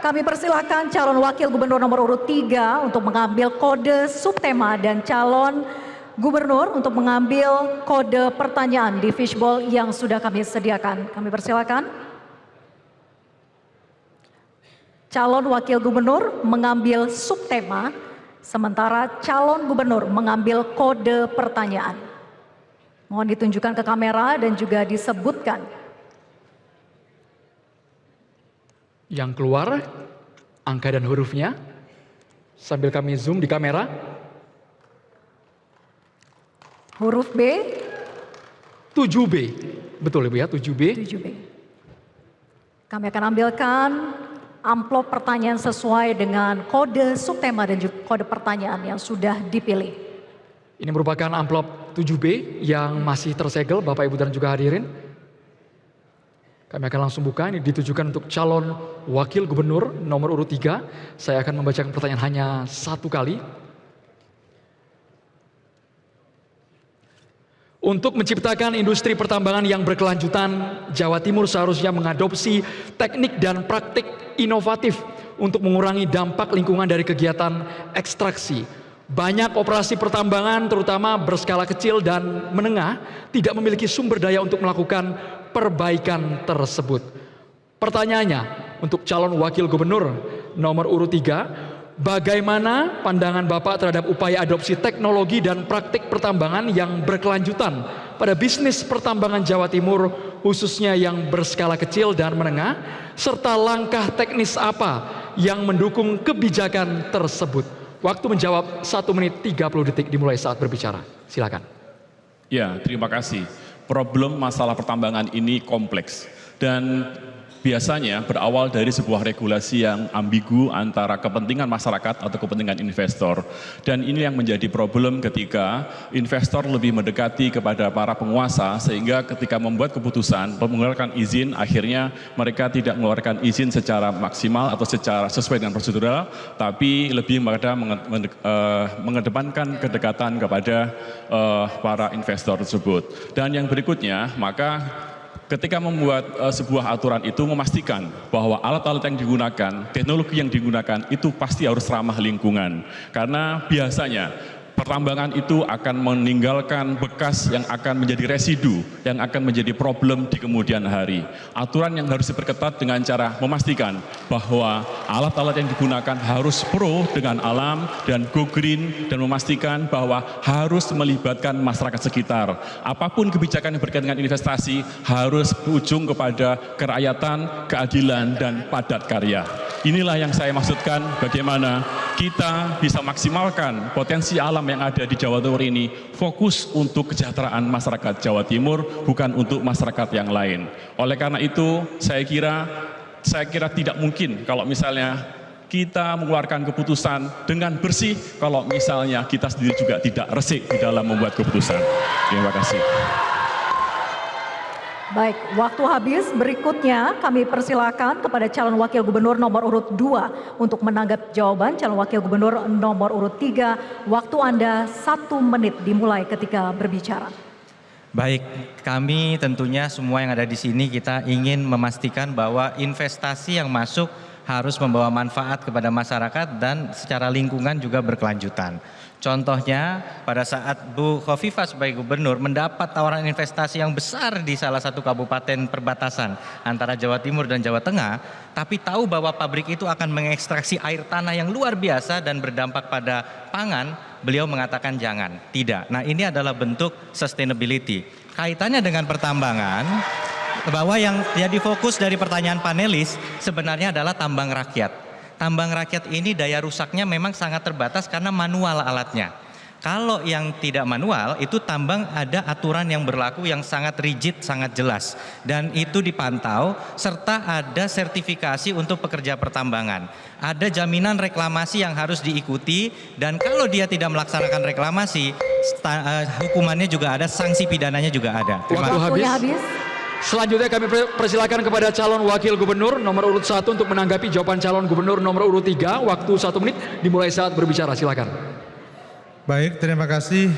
Kami persilakan calon wakil gubernur nomor urut 3 untuk mengambil kode subtema dan calon gubernur untuk mengambil kode pertanyaan di fishbowl yang sudah kami sediakan. Kami persilakan. Calon wakil gubernur mengambil subtema, sementara calon gubernur mengambil kode pertanyaan. Mohon ditunjukkan ke kamera dan juga disebutkan. Yang keluar angka dan hurufnya sambil kami zoom di kamera. Huruf B. 7B. Betul Ibu ya, 7B. 7B. Kami akan ambilkan amplop pertanyaan sesuai dengan kode subtema dan juga kode pertanyaan yang sudah dipilih. Ini merupakan amplop 7B yang masih tersegel Bapak Ibu dan juga hadirin. Kami akan langsung buka, ini ditujukan untuk calon wakil gubernur nomor urut 3. Saya akan membacakan pertanyaan hanya satu kali. Untuk menciptakan industri pertambangan yang berkelanjutan, Jawa Timur seharusnya mengadopsi teknik dan praktik inovatif untuk mengurangi dampak lingkungan dari kegiatan ekstraksi. Banyak operasi pertambangan terutama berskala kecil dan menengah tidak memiliki sumber daya untuk melakukan perbaikan tersebut. Pertanyaannya untuk calon wakil gubernur nomor urut 3, bagaimana pandangan Bapak terhadap upaya adopsi teknologi dan praktik pertambangan yang berkelanjutan pada bisnis pertambangan Jawa Timur khususnya yang berskala kecil dan menengah, serta langkah teknis apa yang mendukung kebijakan tersebut? Waktu menjawab 1 menit 30 detik dimulai saat berbicara. Silakan. Ya, terima kasih. Problem masalah pertambangan ini kompleks dan biasanya berawal dari sebuah regulasi yang ambigu antara kepentingan masyarakat atau kepentingan investor. Dan ini yang menjadi problem ketika investor lebih mendekati kepada para penguasa sehingga ketika membuat keputusan, mengeluarkan izin, akhirnya mereka tidak mengeluarkan izin secara maksimal atau secara sesuai dengan prosedural, tapi lebih pada mengedepankan kedekatan kepada para investor tersebut. Dan yang berikutnya, maka ketika membuat sebuah aturan itu memastikan bahwa alat-alat yang digunakan, teknologi yang digunakan itu pasti harus ramah lingkungan. Karena biasanya pertambangan itu akan meninggalkan bekas yang akan menjadi residu, yang akan menjadi problem di kemudian hari. Aturan yang harus diperketat dengan cara memastikan bahwa alat-alat yang digunakan harus pro dengan alam dan go green, dan memastikan bahwa harus melibatkan masyarakat sekitar. Apapun kebijakan yang berkaitan dengan investasi harus berujung kepada kerakyatan, keadilan, dan padat karya. Inilah yang saya maksudkan bagaimana kita bisa maksimalkan potensi alam yang ada di Jawa Timur ini, fokus untuk kesejahteraan masyarakat Jawa Timur, bukan untuk masyarakat yang lain. Oleh karena itu, saya kira tidak mungkin kalau misalnya kita mengeluarkan keputusan dengan bersih, kalau misalnya kita sendiri juga tidak resik di dalam membuat keputusan. Terima kasih. Baik, waktu habis. Berikutnya kami persilakan kepada calon wakil gubernur nomor urut 2 untuk menanggap jawaban calon wakil gubernur nomor urut 3. Waktu Anda 1 menit dimulai ketika berbicara. Baik, kami tentunya semua yang ada di sini kita ingin memastikan bahwa investasi yang masuk harus membawa manfaat kepada masyarakat dan secara lingkungan juga berkelanjutan. Contohnya pada saat Bu Khofifah sebagai gubernur mendapat tawaran investasi yang besar di salah satu kabupaten perbatasan antara Jawa Timur dan Jawa Tengah, tapi tahu bahwa pabrik itu akan mengekstraksi air tanah yang luar biasa dan berdampak pada pangan, beliau mengatakan jangan, tidak. Nah, ini adalah bentuk sustainability. Kaitannya dengan pertambangan, bahwa yang jadi fokus dari pertanyaan panelis sebenarnya adalah tambang rakyat. Tambang rakyat ini daya rusaknya memang sangat terbatas karena manual alatnya. Kalau yang tidak manual itu tambang ada aturan yang berlaku yang sangat rigid, sangat jelas. Dan itu dipantau serta ada sertifikasi untuk pekerja pertambangan. Ada jaminan reklamasi yang harus diikuti dan kalau dia tidak melaksanakan reklamasi, hukumannya juga ada, sanksi pidananya juga ada. Waktu habis. Selanjutnya kami persilakan kepada calon wakil gubernur nomor urut 1 untuk menanggapi jawaban calon gubernur nomor urut 3. Waktu 1 menit dimulai saat berbicara, silakan. Baik, terima kasih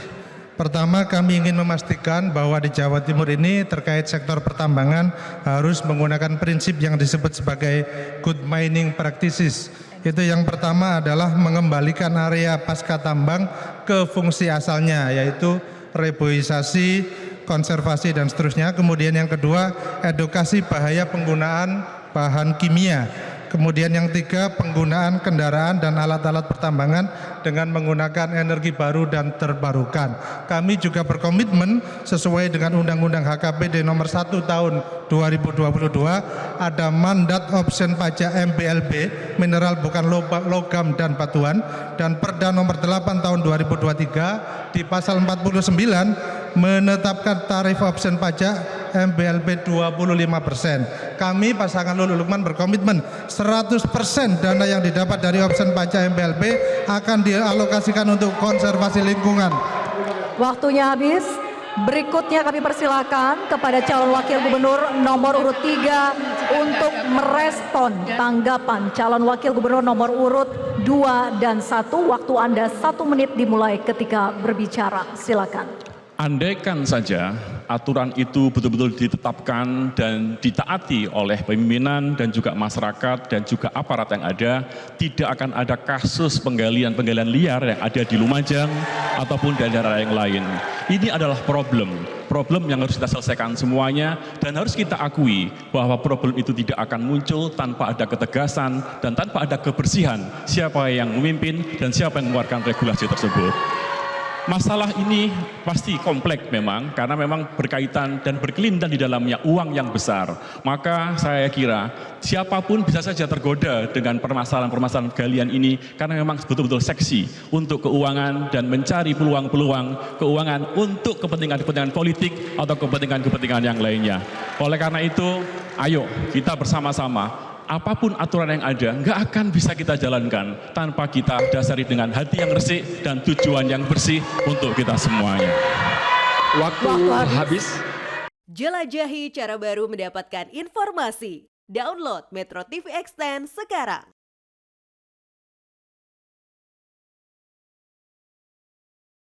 Pertama, kami ingin memastikan bahwa di Jawa Timur ini terkait sektor pertambangan harus menggunakan prinsip yang disebut sebagai good mining practices. Itu yang pertama adalah mengembalikan area pasca tambang ke fungsi asalnya, yaitu reboisasi, konservasi dan seterusnya. Kemudian yang kedua, edukasi bahaya penggunaan bahan kimia. Kemudian yang tiga, penggunaan kendaraan dan alat-alat pertambangan dengan menggunakan energi baru dan terbarukan. Kami juga berkomitmen sesuai dengan Undang-Undang HKBD nomor 1 tahun 2022 ada mandat option pajak MBLB, mineral bukan logam dan batuan, dan Perda nomor 8 tahun 2023 di pasal 49 menetapkan tarif option pajak MBLB 25%. Kami pasangan Lulu Lukman berkomitmen 100% dana yang didapat dari option pajak MBLB akan dialokasikan untuk konservasi lingkungan. Waktunya habis. Berikutnya kami persilakan kepada calon wakil gubernur nomor urut 3 untuk merespon tanggapan calon wakil gubernur nomor urut 2 dan 1. Waktu Anda 1 menit dimulai ketika berbicara. Silakan. Andaikan saja aturan itu betul-betul ditetapkan dan ditaati oleh pimpinan dan juga masyarakat dan juga aparat yang ada, tidak akan ada kasus penggalian liar yang ada di Lumajang ataupun di daerah yang lain. Ini adalah problem yang harus kita selesaikan semuanya, dan harus kita akui bahwa problem itu tidak akan muncul tanpa ada ketegasan dan tanpa ada kebersihan siapa yang memimpin dan siapa yang mengeluarkan regulasi tersebut. Masalah ini pasti kompleks memang, karena memang berkaitan dan berkelindan di dalamnya uang yang besar. Maka saya kira siapapun bisa saja tergoda dengan permasalahan-permasalahan galian ini, karena memang betul-betul seksi untuk keuangan dan mencari peluang-peluang keuangan untuk kepentingan-kepentingan politik atau kepentingan-kepentingan yang lainnya. Oleh karena itu, ayo kita bersama-sama, apapun aturan yang ada, nggak akan bisa kita jalankan tanpa kita dasari dengan hati yang resik dan tujuan yang bersih untuk kita semuanya. Waktu habis. Jelajahi cara baru mendapatkan informasi. Download Metro TV Extend sekarang.